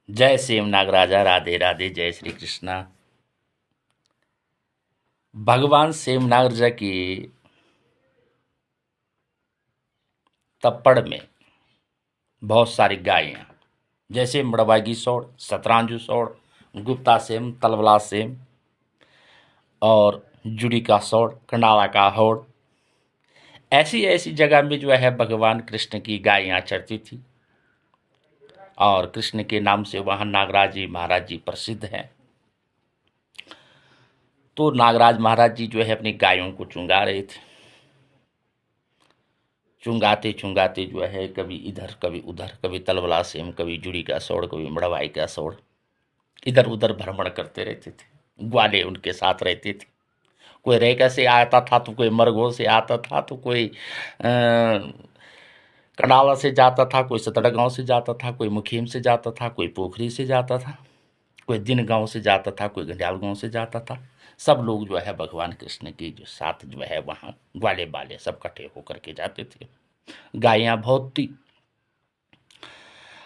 जय सेम नागराजा, राधे राधे, जय श्री कृष्णा। भगवान सेम नागराजा की तप्पड़ में बहुत सारी गायें, जैसे मड़वागी सौड़, सतरांजू सौड़, गुप्ता सेम, तलवला सेम और जुड़ी का सौड़, कंडाला का होड़, ऐसी ऐसी जगह में जो है भगवान कृष्ण की गायें चरती थी। और कृष्ण के नाम से वहां नागराज जी महाराज जी प्रसिद्ध हैं। तो नागराज महाराज जी जो है अपनी गायों को चुंगा रहे थे। चुंगाते चुंगाते जो है कभी इधर कभी उधर, कभी तलवला सेम, कभी जुड़ी का सौड़, कभी मड़वाई का सौड़, इधर उधर भ्रमण करते रहते थे। ग्वाले उनके साथ रहते थे। कोई रेका से आता था तो कोई मरघो से आता था, तो कोई कडाला से जाता था, कोई सतड़गांव से जाता था, कोई मुखीम से जाता था, कोई पोखरी से जाता था, कोई दिन गांव से जाता था, कोई घंडियाल गांव से जाता था। सब लोग जो है भगवान कृष्ण की जो साथ जो है वहाँ ग्वाले बाले सब इकट्ठे होकर के जाते थे। गायें बहुत थी।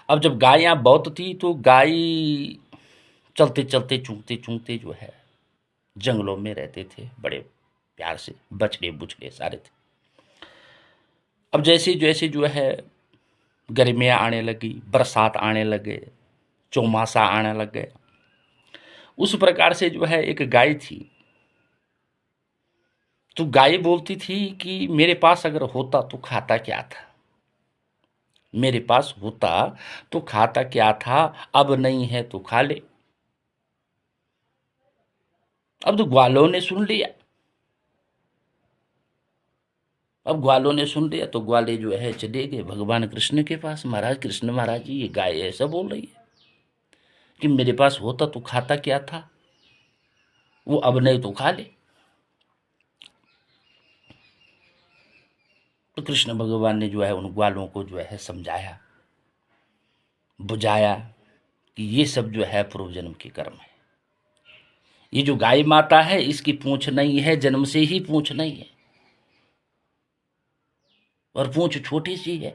अब जब गायें बहुत थी तो गाय चलते चलते चूंकते चूंकते जो है जंगलों में रहते थे, बड़े प्यार से बछड़े बुछड़े सारे थे। अब जैसे जैसे जो है गर्मियाँ आने लगी, बरसात आने लगे, चौमासा आने लग गए, उस प्रकार से जो है एक गाय थी। तो गाय बोलती थी कि मेरे पास अगर होता तो खाता क्या था, मेरे पास होता तो खाता क्या था, अब नहीं है तो खा ले। अब तो ग्वालों ने सुन लिया। अब ग्वालों ने सुन लिया तो ग्वाले जो है चले गए भगवान कृष्ण के पास। महाराज कृष्ण महाराज जी, ये गाय ऐसा बोल रही है कि मेरे पास होता तो खाता क्या था, वो अब नहीं तो खा ले। तो कृष्ण भगवान ने जो है उन ग्वालों को जो है समझाया, बुझाया कि ये सब जो है पूर्व जन्म के कर्म है। ये जो गाय माता है इसकी पूंछ नहीं है, जन्म से ही पूंछ नहीं है, और पूंछ छोटी सी है।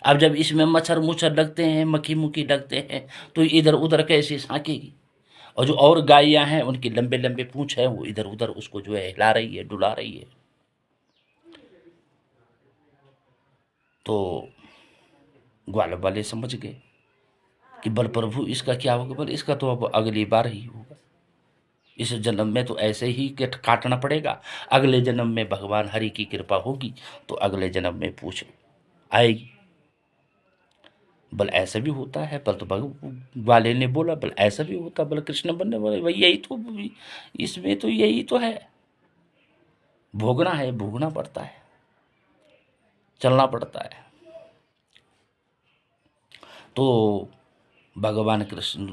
अब जब इसमें मच्छर मुच्छर लगते हैं, मक्खी मुक्खी लगते हैं, तो इधर उधर कैसे झांकेगी। और जो और गायें हैं उनकी लंबे लंबे पूंछ है, वो इधर उधर उसको जो है हिला रही है, डुला रही है। तो ग्वाल वाले समझ गए कि बल प्रभु इसका क्या होगा। बल इसका तो अब अगली बार ही होगा, इस जन्म में तो ऐसे ही काटना पड़ेगा। अगले जन्म में भगवान हरि की कृपा होगी तो अगले जन्म में पूछ आएगी। बल ऐसा भी होता है। बल तो ग्वाले ने बोला बल ऐसा भी होता। बल कृष्ण बन ने बोले भाई यही तो, इसमें तो यही तो है, भोगना है, भोगना पड़ता है, चलना पड़ता है। तो भगवान कृष्ण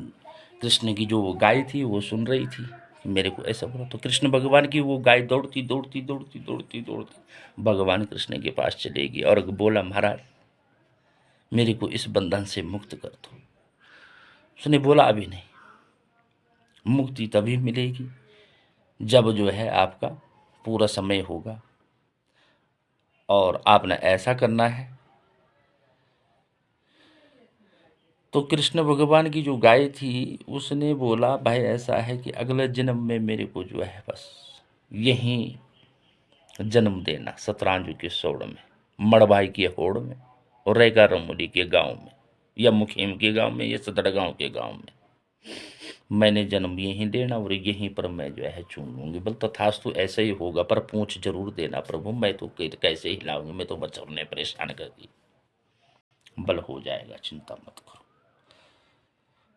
कृष्ण की जो गाय थी वो सुन रही थी कि मेरे को ऐसा बोला। तो कृष्ण भगवान की वो गाय दौड़ती दौड़ती दौड़ती दौड़ती दौड़ती भगवान कृष्ण के पास चलेगी और बोला महाराज मेरे को इस बंधन से मुक्त कर दो। उसने बोला अभी नहीं, मुक्ति तभी मिलेगी जब जो है आपका पूरा समय होगा और आपने ऐसा करना है। तो कृष्ण भगवान की जो गाय थी उसने बोला भाई ऐसा है कि अगले जन्म में मेरे को जो है बस यहीं जन्म देना, सतरांजू के सोड़ में, मड़भाई के होड़ में, और रेगा रमोली के गांव में, या मुखीम के गांव में, या सतड़गांव के गांव में मैंने जन्म यहीं लेना और यहीं पर मैं जो है चुन लूंगी। बल तथास्तु ऐसे ही होगा, पर पूछ जरूर देना प्रभु, मैं तो कैसे ही लाऊंगी, मैं तो बच्चों ने परेशान कर दी। बल हो जाएगा, चिंता मत करो।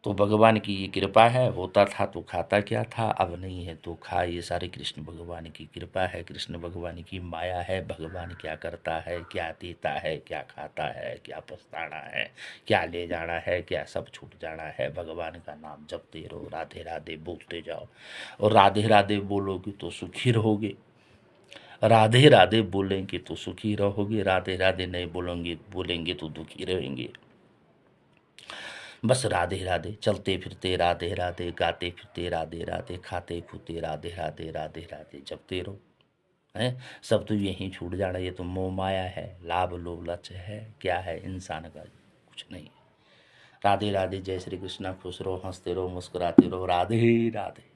तो भगवान की ये कृपा है। होता था तो खाता क्या था, अब नहीं है तो खा। ये सारी कृष्ण भगवान की कृपा है, कृष्ण भगवान की माया है। भगवान क्या करता है, क्या देता है, क्या खाता है, क्या पछताना है, क्या ले जाना है, क्या सब छूट जाना है। भगवान का नाम जपते रहो, राधे राधे बोलते जाओ, और राधे राधे बोलोगे तो सुखी रहोगे, राधे राधे बोलेंगे तो सुखी रहोगे, राधे राधे नहीं बोलेंगे तो दुखी रहेंगे। बस राधे राधे, चलते फिरते राधे राधे, गाते फिरते राधे राधे, खाते खूते राधे राधे, राधे राधे जपते रहो। है सब तो यहीं छूट जाना। ये तो मोह माया है, लाभ लोभ लक्ष्य है, क्या है इंसान का, कुछ नहीं है। राधे राधे, जय श्री कृष्णा, खुश रहो, हंसते रहो, मुस्कुराते रहो, राधे राधे।